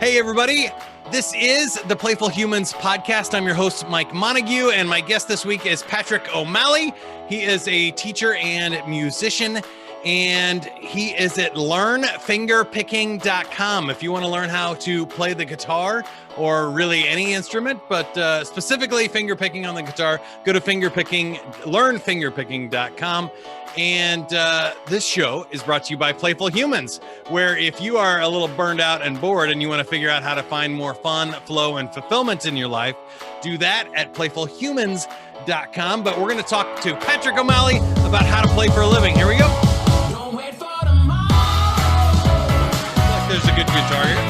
Hey, everybody. This is the Playful Humans podcast. I'm your host, Mike Montague, and my guest this week is Patrick O'Malley. He is a teacher and musician, and he is at learnfingerpicking.com. If you want to learn how to play the guitar or really any instrument, but specifically fingerpicking on the guitar, go to learnfingerpicking.com. And this show is brought to you by Playful Humans, where if you are a little burned out and bored and you want to figure out how to find more fun, flow, and fulfillment in your life, do that at playfulhumans.com. But we're going to talk to Patrick O'Malley about how to play for a living. Here we go. Don't wait for tomorrow. Like there's a good guitar here.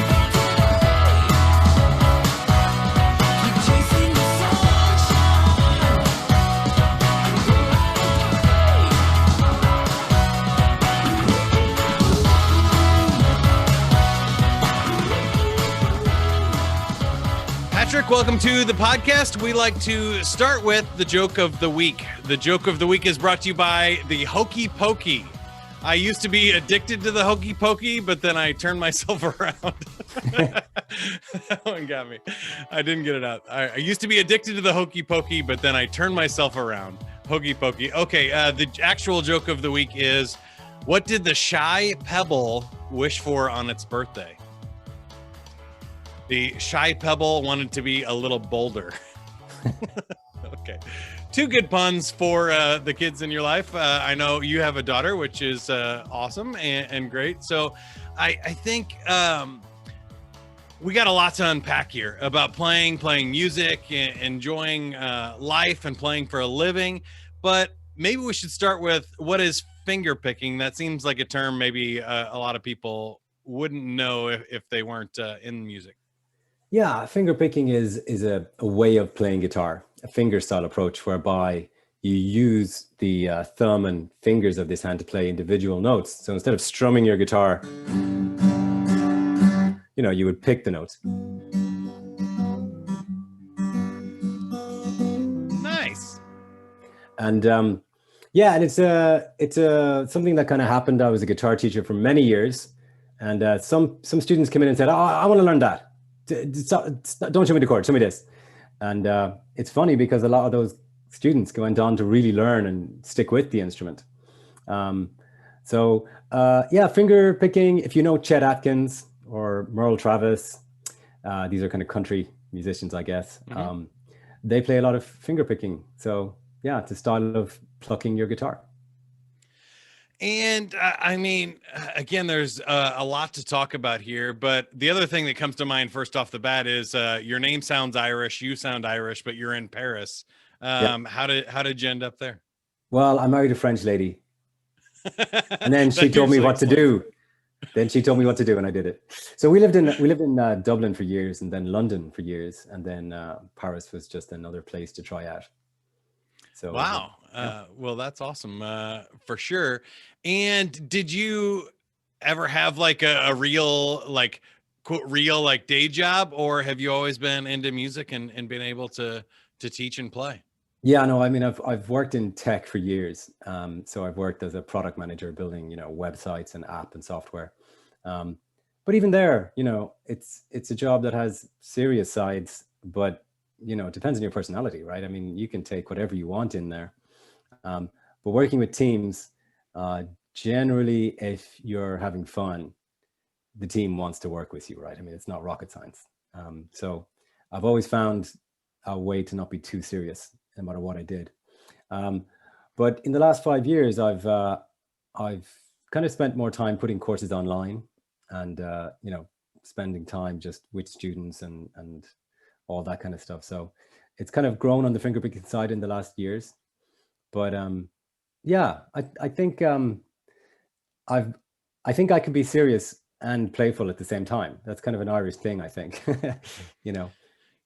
Patrick, welcome to the podcast. We like to start with the joke of the week. The joke of the week is brought to you by the Hokey Pokey. I used to be addicted to the Hokey Pokey, but then I turned myself around. That one got me. I didn't get it out. I used to be addicted to the Hokey Pokey, but then I turned myself around. Hokey Pokey. Okay, the actual joke of the week is, what did the shy pebble wish for on its birthday? The shy pebble wanted to be a little bolder. Okay. Two good puns for the kids in your life. I know you have a daughter, which is awesome and great. So I think we got a lot to unpack here about playing music, and enjoying life and playing for a living. But maybe we should start with, what is finger picking? That seems like a term maybe a lot of people wouldn't know if they weren't in music. Yeah, finger picking is a way of playing guitar, a finger style approach whereby you use the thumb and fingers of this hand to play individual notes. So instead of strumming your guitar, you would pick the notes. Nice. And and it's something that kind of happened. I was a guitar teacher for many years, and some students came in and said, "Oh, I want to learn that. Don't show me the chord, show me this." And it's funny because a lot of those students went on to really learn and stick with the instrument. Finger picking, if you know Chet Atkins or Merle Travis, these are kind of country musicians, I guess. Mm-hmm. They play a lot of finger picking. So yeah, it's a style of plucking your guitar. And I mean, again, there's a lot to talk about here, but the other thing that comes to mind first off the bat is your name sounds Irish, you sound Irish, but you're in Paris. How did you end up there? Well, I married a French lady, and then she told me what to do. Then she told me what to do, and I did it. So we lived in Dublin for years, and then London for years, and then Paris was just another place to try out. So wow. Well, that's awesome for sure. And did you ever have like a real, like quote, real like day job, or have you always been into music and been able to teach and play? Yeah, no, I mean, I've worked in tech for years. So I've worked as a product manager building, websites and app and software. But even there, it's a job that has serious sides, but it depends on your personality, right? I mean, you can take whatever you want in there. But working with teams, generally, if you're having fun, the team wants to work with you, right? I mean, it's not rocket science. So I've always found a way to not be too serious, no matter what I did. But in the last 5 years, I've kind of spent more time putting courses online and, spending time just with students and all that kind of stuff. So it's kind of grown on the fingerpicking side in the last years. But I think I think I can be serious and playful at the same time. That's kind of an Irish thing, I think.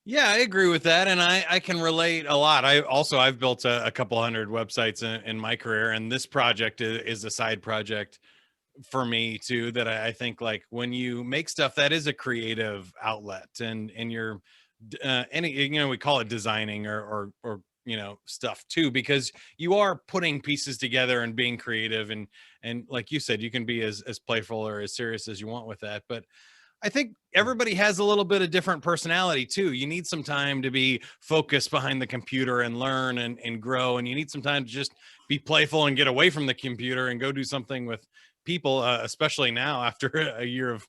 Yeah, I agree with that. And I can relate a lot. I've built a couple hundred websites in my career, and this project is a side project for me too, that I think, like, when you make stuff, that is a creative outlet, and you're we call it designing or stuff too, because you are putting pieces together and being creative, and like you said, you can be as playful or as serious as you want with that. But I think everybody has a little bit of different personality too. You need some time to be focused behind the computer and learn and grow. And you need some time to just be playful and get away from the computer and go do something with people, especially now after a year of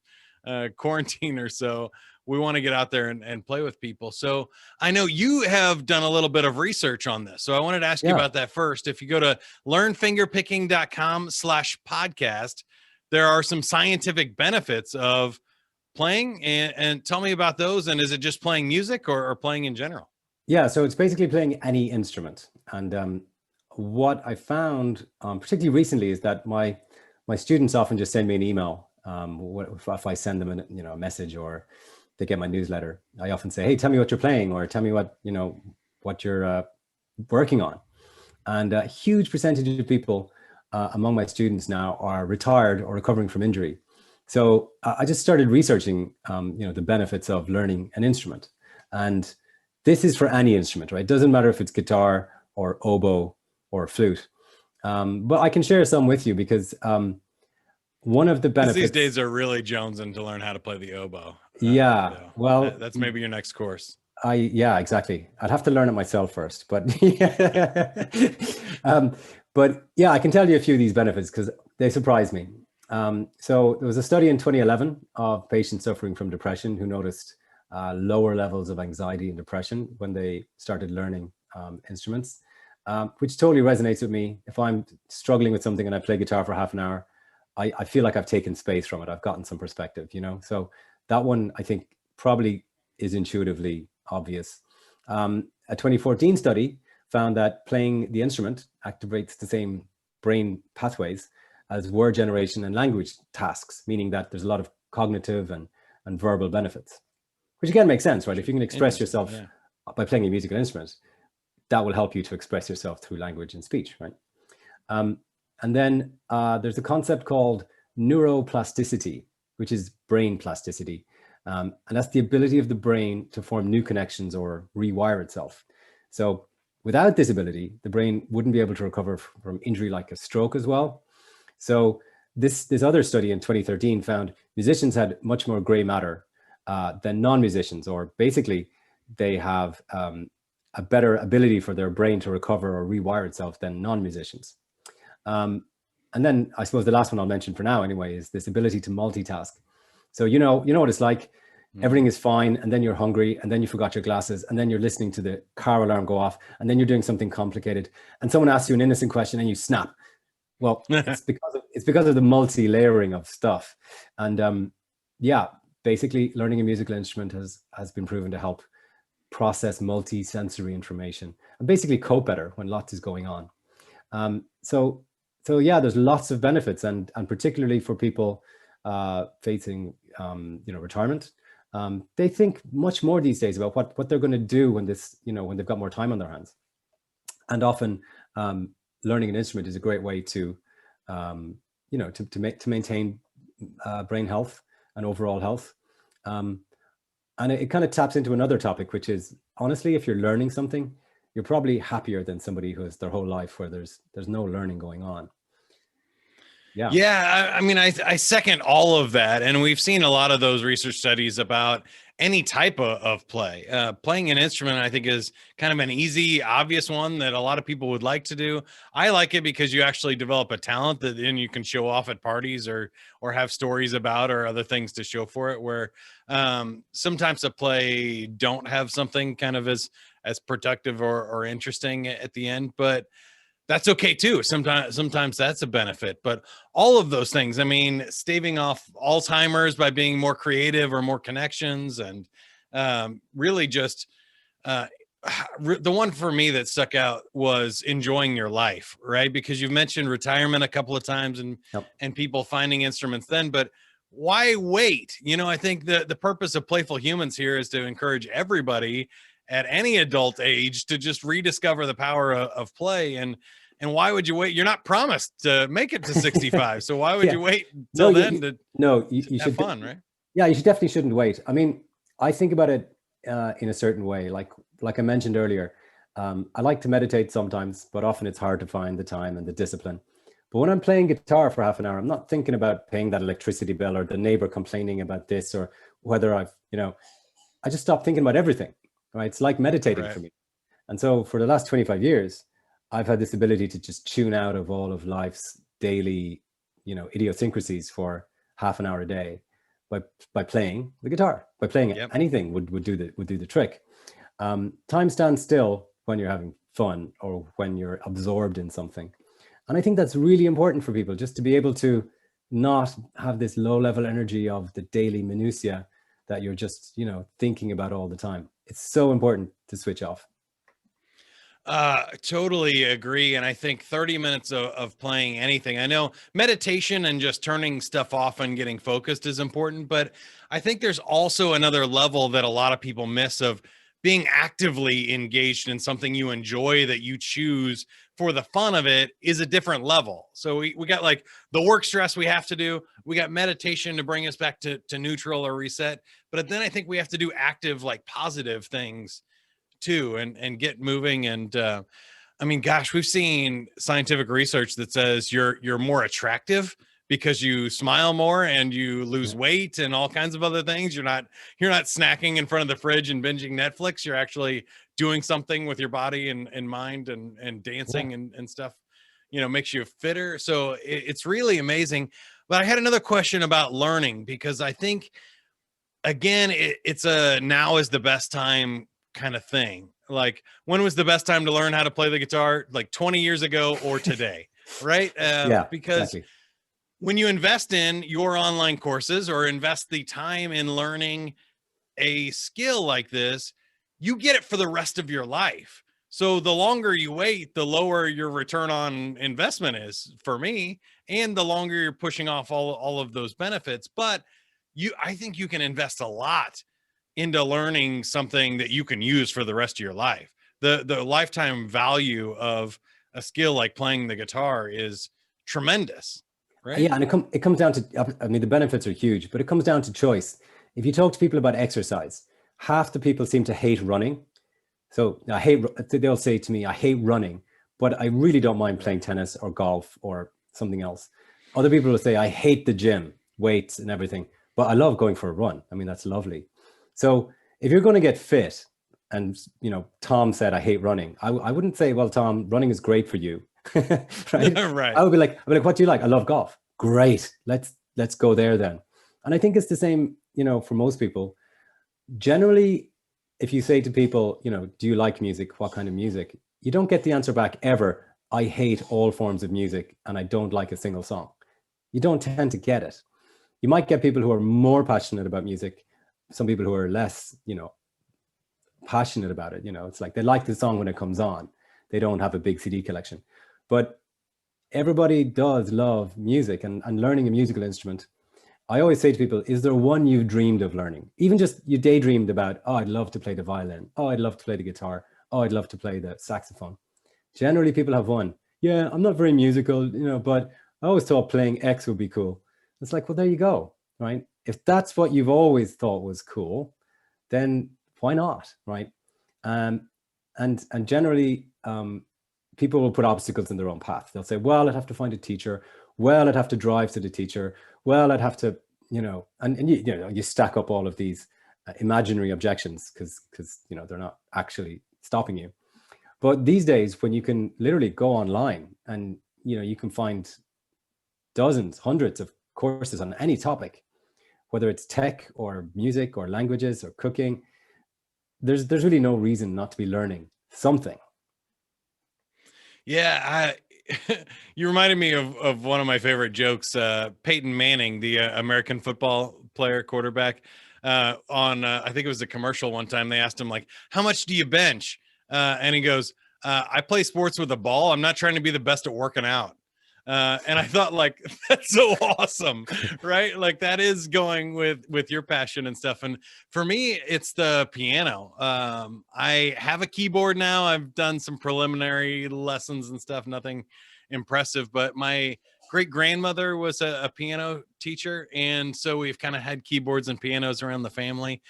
quarantine or so. We want to get out there and play with people. So I know you have done a little bit of research on this. So I wanted to ask you about that first. If you go to learnfingerpicking.com/podcast, there are some scientific benefits of playing, and tell me about those. And is it just playing music or playing in general? Yeah, so it's basically playing any instrument. And what I found, particularly recently, is that my students often just send me an email. If I send them a message, or they get my newsletter, I often say, "Hey, tell me what you're playing," or "Tell me what you're working on." And a huge percentage of people among my students now are retired or recovering from injury. So I just started researching, the benefits of learning an instrument. And this is for any instrument, right? It doesn't matter if it's guitar or oboe or flute. But I can share some with you because one of the benefits these days are really jonesing to learn how to play the oboe. Yeah, well, that's maybe your next course. Yeah, exactly. I'd have to learn it myself first, but but yeah, I can tell you a few of these benefits because they surprised me. So there was a study in 2011 of patients suffering from depression who noticed lower levels of anxiety and depression when they started learning instruments, which totally resonates with me. If I'm struggling with something and I play guitar for half an hour, I feel like I've taken space from it. I've gotten some perspective, So that one, I think, probably is intuitively obvious. A 2014 study found that playing the instrument activates the same brain pathways as word generation and language tasks, meaning that there's a lot of cognitive and verbal benefits, which again makes sense, right? If you can express yourself by playing a musical instrument, that will help you to express yourself through language and speech, right? And then there's a concept called neuroplasticity, which is brain plasticity. And that's the ability of the brain to form new connections or rewire itself. So without this ability, the brain wouldn't be able to recover from injury like a stroke as well. So this other study in 2013 found musicians had much more gray matter than non-musicians, or basically they have a better ability for their brain to recover or rewire itself than non-musicians. And then I suppose the last one I'll mention for now anyway is this ability to multitask. So you know what it's like. Everything is fine, and then you're hungry, and then you forgot your glasses, and then you're listening to the car alarm go off, and then you're doing something complicated, and someone asks you an innocent question and you snap. Well, it's because of the multi-layering of stuff. And basically learning a musical instrument has been proven to help process multi-sensory information and basically cope better when lots is going on. So yeah, there's lots of benefits, and particularly for people facing retirement. They think much more these days about what they're going to do when they've got more time on their hands. And often learning an instrument is a great way to maintain brain health and overall health. And it kind of taps into another topic, which is, honestly, if you're learning something, you're probably happier than somebody who has their whole life where there's no learning going on. Yeah. I mean, I second all of that. And we've seen a lot of those research studies about any type of play. Playing an instrument, I think, is kind of an easy, obvious one that a lot of people would like to do. I like it because you actually develop a talent that then you can show off at parties or have stories about, or other things to show for it, where sometimes a play don't have something kind of as productive or interesting at the end, but that's okay too. Sometimes that's a benefit, but all of those things, I mean, staving off Alzheimer's by being more creative or more connections, and really just the one for me that stuck out was enjoying your life, right? Because you've mentioned retirement a couple of times, and people finding instruments then, but why wait? I think the purpose of Playful Humans here is to encourage everybody at any adult age to just rediscover the power of play. And why would you wait? You're not promised to make it to 65. So why would you wait until then you should have fun, right? Yeah, you definitely shouldn't wait. I mean, I think about it in a certain way. Like I mentioned earlier, I like to meditate sometimes, but often it's hard to find the time and the discipline. But when I'm playing guitar for half an hour, I'm not thinking about paying that electricity bill or the neighbor complaining about this or whether I've, I just stop thinking about everything, right? It's like meditating Right. for me. And so for the last 25 years, I've had this ability to just tune out of all of life's daily, idiosyncrasies for half an hour a day by playing the guitar. By playing Yep. anything would do the trick. Time stands still when you're having fun or when you're absorbed in something. And I think that's really important for people, just to be able to not have this low level energy of the daily minutiae that you're just, thinking about all the time. It's so important to switch off. Totally agree. And I think 30 minutes of playing anything, I know meditation and just turning stuff off and getting focused is important, but I think there's also another level that a lot of people miss of being actively engaged in something you enjoy that you choose for the fun of it is a different level. So we got like the work stress we have to do. We got meditation to bring us back to neutral or reset. But then I think we have to do active, like positive things too, and get moving. And I mean, gosh, we've seen scientific research that says you're more attractive because you smile more and you lose weight and all kinds of other things. You're not snacking in front of the fridge and binging Netflix. You're actually doing something with your body and mind and dancing and stuff, makes you fitter. So it's really amazing. But I had another question about learning, because I think, again, it's a now is the best time kind of thing. Like, when was the best time to learn how to play the guitar? Like 20 years ago or today, right? Yeah, Because exactly. when you invest in your online courses or invest the time in learning a skill like this, you get it for the rest of your life. So the longer you wait, the lower your return on investment is for me, and the longer you're pushing off all of those benefits. But I think you can invest a lot into learning something that you can use for the rest of your life. The lifetime value of a skill like playing the guitar is tremendous, right? Yeah, and it comes down to, I mean, the benefits are huge, but it comes down to choice. If you talk to people about exercise, half the people seem to hate running. So they'll say to me, I hate running, but I really don't mind playing tennis or golf or something else. Other people will say, I hate the gym, weights and everything, but I love going for a run. I mean, that's lovely. So if you're going to get fit, and Tom said, I hate running, I wouldn't say, well, Tom, running is great for you. Right? Right. I would be like, what do you like? I love golf. Great. Let's go there then. And I think it's the same, for most people. Generally, if you say to people, do you like music? What kind of music? You don't get the answer back ever, I hate all forms of music and I don't like a single song. You don't tend to get it. You might get people who are more passionate about music, some people who are less, passionate about it. It's like they like the song when it comes on. They don't have a big CD collection. But everybody does love music and learning a musical instrument. I always say to people, is there one you've dreamed of learning? Even just you daydreamed about, oh, I'd love to play the violin. Oh, I'd love to play the guitar. Oh, I'd love to play the saxophone. Generally, people have one. Yeah, I'm not very musical, but I always thought playing X would be cool. It's like, well, there you go, right? If that's what you've always thought was cool, then why not, right? And generally, people will put obstacles in their own path. They'll say, well, I'd have to find a teacher. Well, I'd have to drive to the teacher. Well, I'd have to, and you stack up all of these imaginary objections because they're not actually stopping you. But these days, when you can literally go online and you can find dozens, hundreds of courses on any topic, whether it's tech or music or languages or cooking, there's really no reason not to be learning something. Yeah, you reminded me of one of my favorite jokes. Peyton Manning, the American football player, quarterback, on I think it was a commercial one time. They asked him, like, how much do you bench? And he goes, I play sports with a ball. I'm not trying to be the best at working out. And I thought, like, that's so awesome, right? Like, that is going with your passion and stuff. And for me, it's the piano. I have a keyboard now. I've done some preliminary lessons and stuff, nothing impressive, but my great grandmother was a piano teacher. And so we've kind of had keyboards and pianos around the family.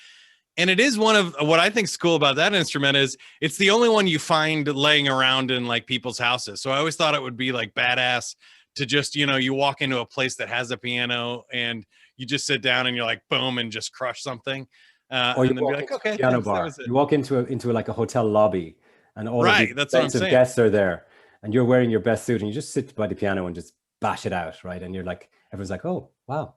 And it is one of what I think is cool about that instrument is it's the only one you find laying around in like people's houses. So I always thought it would be like badass to just, you know, you walk into a place that has a piano and you just sit down and you're like, boom, and just crush something. Or you And then be walk like, into a okay, piano thanks. That bar. was it. You walk into like a hotel lobby, and all of these Right. That's what I'm expensive saying. guests are there, and you're wearing your best suit, and you just sit by the piano and just bash it out, right? And you're like, everyone's like, oh wow,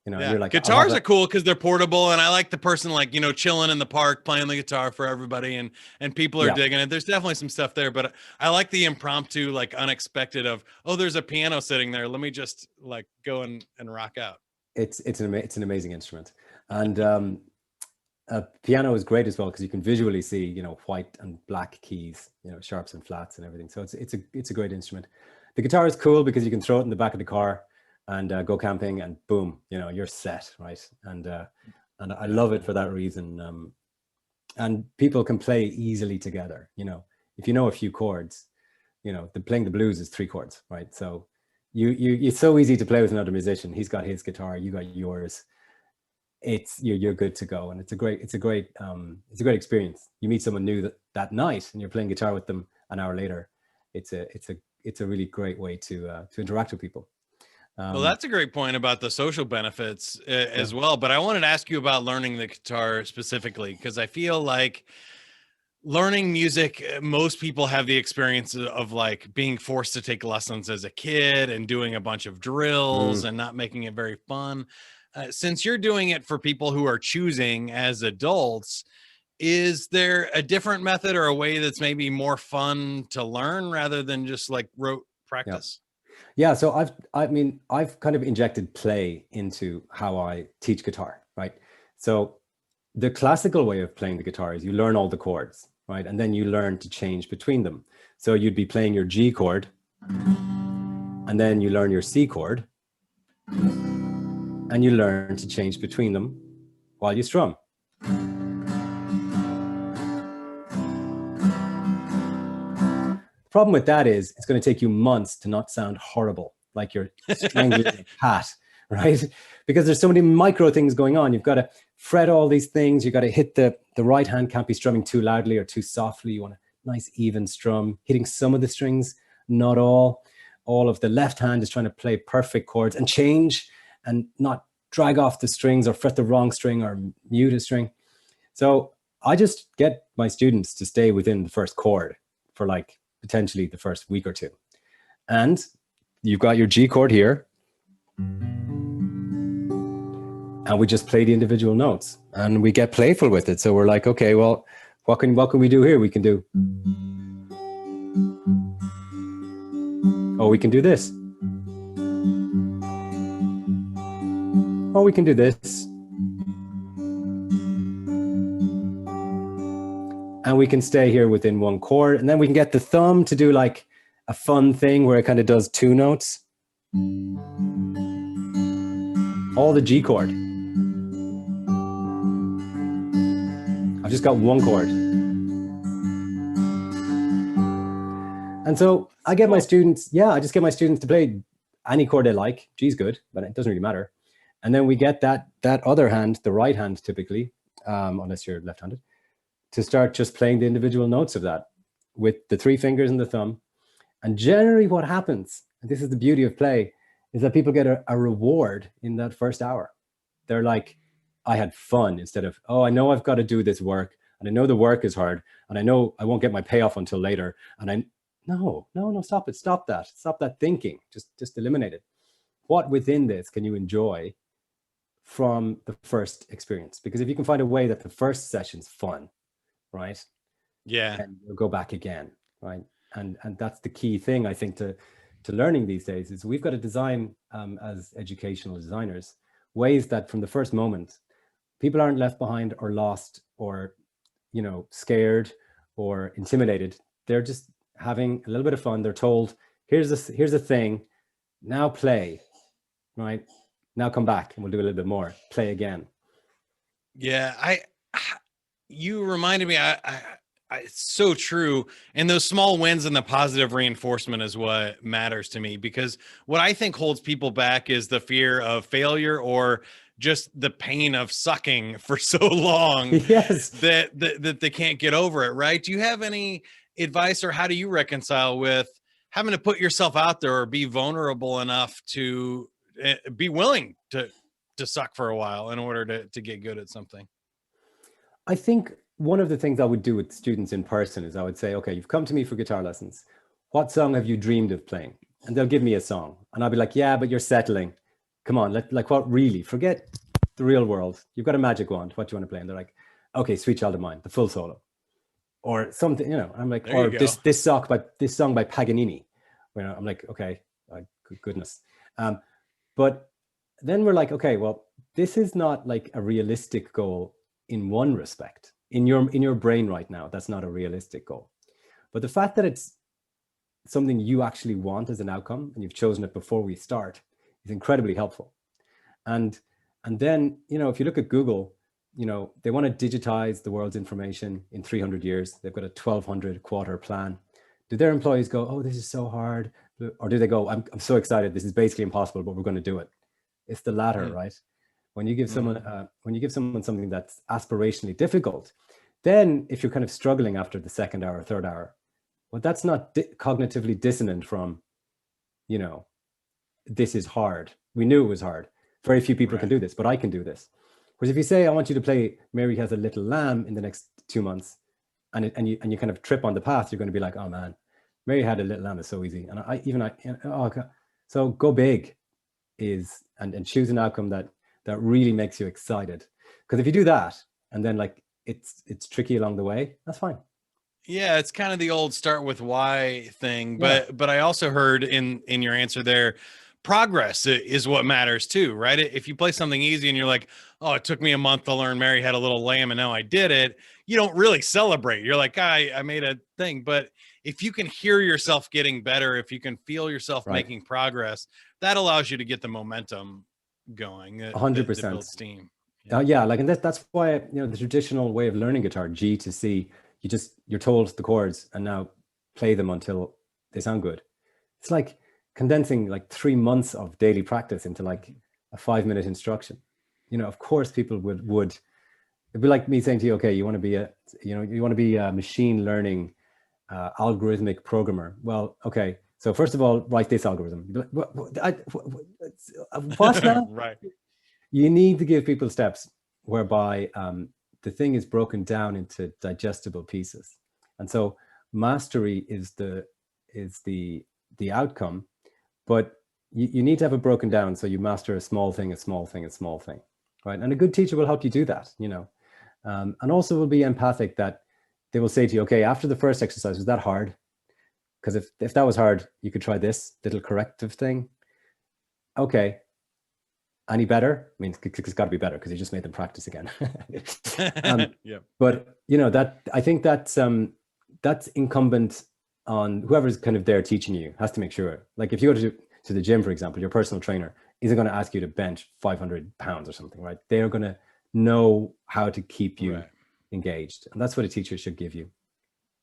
you know, and Yeah. you're like, I'll have Guitars are that. cool because they're portable. And I like the person like, you know, chilling in the park, playing the guitar for everybody and people are Yeah, digging it. There's definitely some stuff there, but I like the impromptu, like unexpected of, oh, there's a piano sitting there. Let me just like go and rock out. it's an amazing instrument, and a piano is great as well because you can visually see, you know, white and black keys, you know, sharps and flats and everything. So it's a great instrument. The guitar is cool because you can throw it in the back of the car and go camping, and boom, you know, you're set, right? And I love it for that reason. And people can play easily together. You know, if you know a few chords, you know, playing the blues is 3 chords, right? So it's so easy to play with another musician. He's got his guitar, you got yours. You're good to go, and it's a great experience. You meet someone new that night, and you're playing guitar with them an hour later. It's a really great way to interact with people. Well, that's a great point about the social benefits Yeah. as well. But I wanted to ask you about learning the guitar specifically, because I feel like learning music, most people have the experience of like being forced to take lessons as a kid and doing a bunch of drills Mm. and not making it very fun. Since you're doing it for people who are choosing as adults, is there a different method or a way that's maybe more fun to learn rather than just like rote Yeah. practice? Yeah, so I've kind of injected play into how I teach guitar, right? So the classical way of playing the guitar is you learn all the chords, right? And then you learn to change between them. So you'd be playing your G chord, and then you learn your C chord, and you learn to change between them while you strum. Problem with that is it's going to take you months to not sound horrible, like you're strangling a cat, right? Because there's so many micro things going on. You've got to fret all these things. You've got to hit the right hand can't be strumming too loudly or too softly. You want a nice even strum, hitting some of the strings, not all. All of the left hand is trying to play perfect chords and change and not drag off the strings or fret the wrong string or mute a string. So I just get my students to stay within the first chord for like potentially the first week or two. And you've got your G chord here, and we just play the individual notes and we get playful with it. So we're like, okay, well, what can we do here? We can do, oh, we can do this. Oh, we can do this. And we can stay here within one chord. And then we can get the thumb to do like a fun thing where it kind of does 2 notes. All the G chord. I've just got 1 chord. And so I get my students, I just get my students to play any chord they like. G's good, but it doesn't really matter. And then we get that other hand, the right hand typically, unless you're left-handed, to start just playing the individual notes of that with the 3 fingers and the thumb. And generally what happens, and this is the beauty of play, is that people get a reward in that first hour. They're like, I had fun, instead of, oh, I know I've got to do this work, and I know the work is hard, and I know I won't get my payoff until later. And no, stop it. Stop that thinking. Just eliminate it. What within this can you enjoy from the first experience? Because if you can find a way that the first session's fun, right? Yeah. And you'll go back again, right? And that's the key thing, I think, to learning these days, is we've got to design as educational designers ways that from the first moment, people aren't left behind or lost or, you know, scared or intimidated. They're just having a little bit of fun. They're told, here's a thing, now play, right? Now come back and we'll do a little bit more, play again. Yeah, you reminded me, it's so true. And those small wins and the positive reinforcement is what matters to me, because what I think holds people back is the fear of failure or just the pain of sucking for so long Yes. that they can't get over it. Right. Do you have any advice, or how do you reconcile with having to put yourself out there or be vulnerable enough to be willing to suck for a while in order to get good at something. I think one of the things I would do with students in person is I would say, okay, you've come to me for guitar lessons. What song have you dreamed of playing? And they'll give me a song. And I'll be like, yeah, but you're settling. Come on, like what really? Forget the real world. You've got a magic wand. What do you want to play? And they're like, okay, Sweet Child of Mine, the full solo. Or something, you know, I'm like, or this song by Paganini. You know, I'm like, okay, goodness. But then we're like, okay, well, this is not like a realistic goal in one respect. In your brain right now, that's not a realistic goal. But the fact that it's something you actually want as an outcome and you've chosen it before we start is incredibly helpful. And then, you know, if you look at Google, you know, they want to digitize the world's information in 300 years. They've got a 1,200 quarter plan. Do their employees go, oh, this is so hard? Or do they go, I'm so excited, this is basically impossible, but we're going to do it? It's the latter, right? When you give someone something that's aspirationally difficult, then if you're kind of struggling after the second hour, third hour, well, that's not cognitively dissonant from, you know, this is hard. We knew it was hard. Very few people can do this, but I can do this. Whereas if you say, I want you to play Mary Has a Little Lamb in the next 2 months, and you kind of trip on the path, you're going to be like, oh man, Mary Had a Little Lamb is so easy. And oh God. So go big and choose an outcome that really makes you excited. Because if you do that, and then like it's tricky along the way, that's fine. Yeah, it's kind of the old start with why thing. But I also heard in your answer there, progress is what matters too, right? If you play something easy and you're like, oh, it took me a month to learn Mary Had a Little Lamb and now I did it, you don't really celebrate. You're like, I made a thing. But if you can hear yourself getting better, if you can feel yourself making progress, that allows you to get the momentum going. 100%. Build steam. Yeah, like, and that's why, you know, the traditional way of learning guitar, G to C, you're told the chords and now play them until they sound good. It's like condensing like 3 months of daily practice into like a 5-minute instruction. You know, of course people would it'd be like me saying to you, okay, you want to be a machine learning algorithmic programmer. Well, okay, so first of all, write this algorithm. What now? Right. You need to give people steps whereby the thing is broken down into digestible pieces. And so mastery is the outcome, but you need to have it broken down so you master a small thing, right? And a good teacher will help you do that, you know, and also will be empathic, that they will say to you, okay, after the first exercise, was that hard? Because if that was hard, you could try this little corrective thing. Okay. Any better? I mean, it's got to be better because you just made them practice again. Yeah. But you know, that I think that's incumbent on whoever's kind of there teaching you, has to make sure. Like if you go to the gym, for example, your personal trainer isn't going to ask you to bench 500 pounds or something, right? They are going to know how to keep you engaged, and that's what a teacher should give you.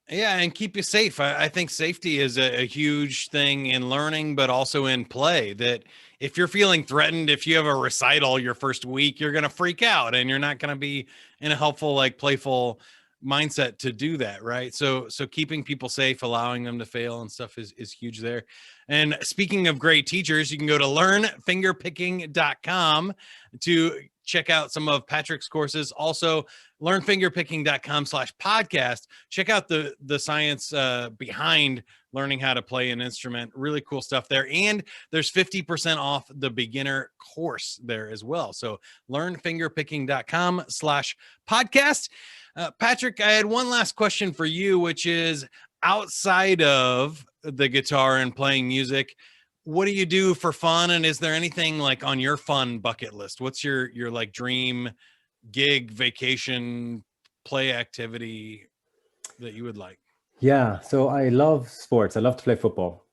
Yeah, and keep you safe. I think safety is a huge thing in learning, but also in play. That if you're feeling threatened, if you have a recital your first week, you're going to freak out and you're not going to be in a helpful, like playful mindset to do that, right? So keeping people safe, allowing them to fail and stuff is huge there. And speaking of great teachers, you can go to learnfingerpicking.com to check out some of Patrick's courses. Also, learnfingerpicking.com/podcast. Check out the science behind learning how to play an instrument. Really cool stuff there. And there's 50% off the beginner course there as well. So learnfingerpicking.com/podcast. Patrick, I had one last question for you, which is, outside of the guitar and playing music, what do you do for fun? And is there anything like on your fun bucket list? What's your like dream gig, vacation, play activity that you would like? Yeah, so I love sports. I love to play football,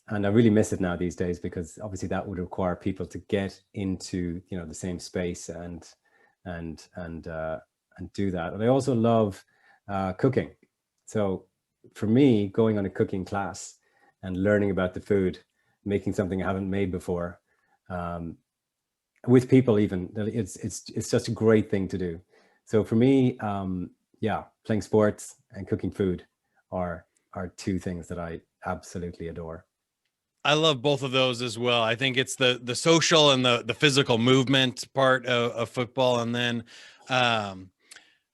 and I really miss it now these days, because obviously that would require people to get into, you know, the same space and do that. And I also love cooking. So for me, going on a cooking class and learning about the food, making something I haven't made before, with people, even, it's just a great thing to do. So for me, yeah, playing sports and cooking food are are two things that I absolutely adore. I love both of those as well. I think it's the social and the physical movement part of football, and then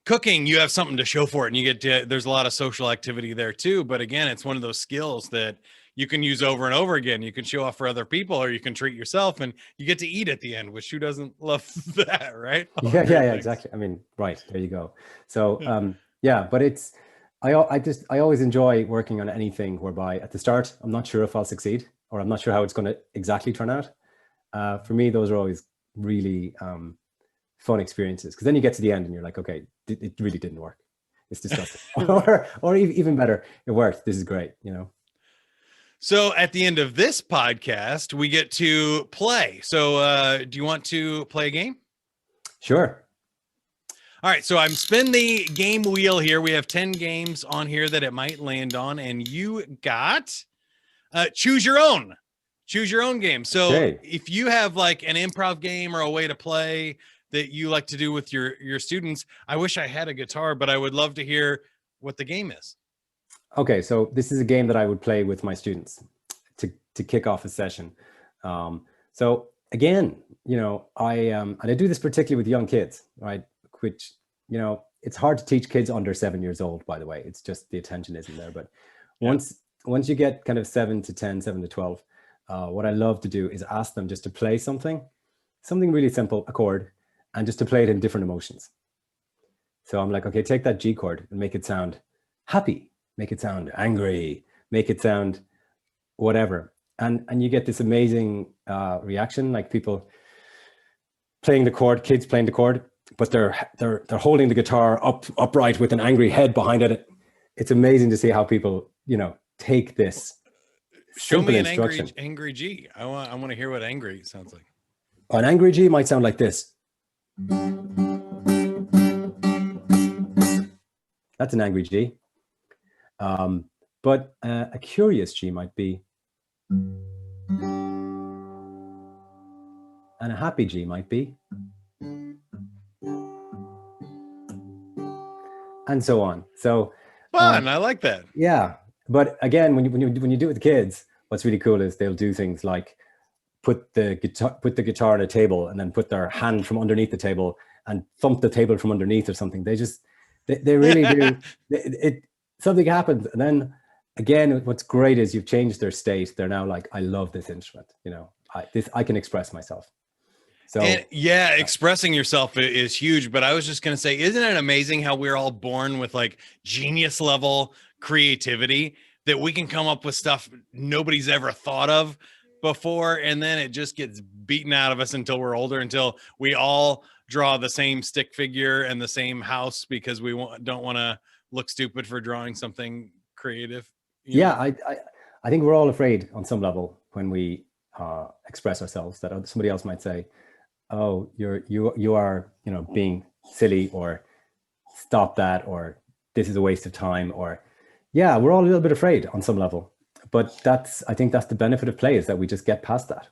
cooking. You have something to show for it, and you get to, there's a lot of social activity there too. But again, it's one of those skills that you can use over and over again. You can show off for other people, or you can treat yourself, and you get to eat at the end, which who doesn't love that, right? Yeah, exactly. I mean, right, there you go. So yeah, but it's I always enjoy working on anything whereby at the start I'm not sure if I'll succeed, or I'm not sure how it's going to exactly turn out. For me, those are always really fun experiences, because then you get to the end and you're like, okay, it really didn't work. It's disgusting. or even better, it worked. This is great, you know. So at the end of this podcast, we get to play. So do you want to play a game? Sure. All right. So I'm spinning the game wheel here. We have 10 games on here that it might land on, and you got choose your own game. So Okay. if you have like an improv game or a way to play that you like to do with your students, I wish I had a guitar, but I would love to hear what the game is. Okay, so this is a game that I would play with my students to kick off a session. So again, you know, and I do this particularly with young kids, right? Which, you know, it's hard to teach kids under 7 years old, by the way. It's just the attention isn't there. But once you get kind of 7 to 10, 7 to 12, what I love to do is ask them just to play something really simple, a chord, and just to play it in different emotions. So I'm like, okay, take that G chord and make it sound happy. Make it sound angry, make it sound whatever. And you get this amazing reaction, like people playing the chord, kids playing the chord, but they're holding the guitar upright with an angry head behind it. It's amazing to see how people, you know, take this simple instruction. Show me an angry G. I want to hear what angry sounds like. An angry G might sound like this. That's an angry G. But a curious G might be, and a happy G might be, and so on. So fun. I like that. Yeah, but again, when you do it with the kids, what's really cool is they'll do things like put the guitar on a table and then put their hand from underneath the table and thump the table from underneath or something. They really do. Something happens, and then again, what's great is you've changed their state. They're now like, I love this instrument. You know, I can express myself. So expressing yourself is huge. But I was just gonna say, isn't it amazing how we're all born with like genius level creativity, that we can come up with stuff nobody's ever thought of before, and then it just gets beaten out of us until we're older, until we all draw the same stick figure and the same house because we don't want to look stupid for drawing something creative. Yeah, I think we're all afraid on some level when we express ourselves that somebody else might say, oh, you are, you know, being silly, or stop that, or this is a waste of time, or yeah, we're all a little bit afraid on some level. But I think that's the benefit of play, is that we just get past that.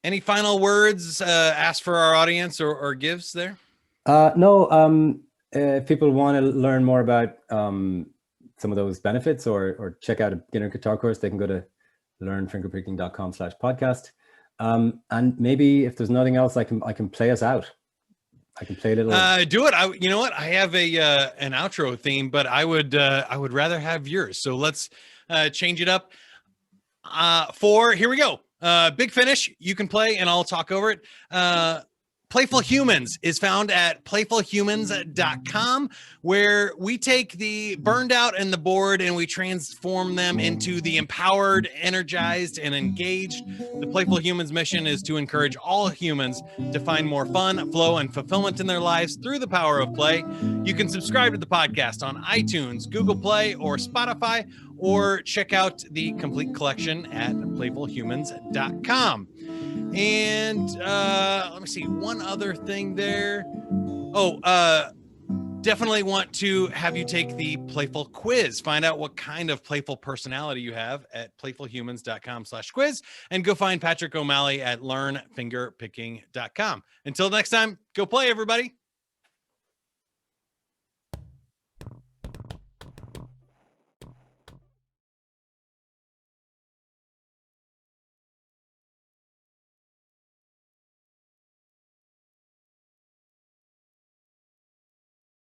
Any final words asked for our audience or gives there? No. If people want to learn more about some of those benefits, or check out a beginner guitar course, they can go to learnfingerpicking.com/podcast. And maybe if there's nothing else, I can play us out. I can play a little. Do it. You know what? I have an outro theme, but I would rather have yours. So let's change it up. Here we go. Big Finish. You can play, and I'll talk over it. Playful Humans is found at playfulhumans.com, where we take the burned out and the bored and we transform them into the empowered, energized, and engaged. The Playful Humans mission is to encourage all humans to find more fun, flow, and fulfillment in their lives through the power of play. You can subscribe to the podcast on iTunes, Google Play, or Spotify, or check out the complete collection at playfulhumans.com. And let me see, one other thing there. Definitely want to have you take the Playful Quiz. Find out what kind of playful personality you have at playfulhumans.com/quiz, and go find Patrick O'Malley at learnfingerpicking.com. Until next time, go play, everybody.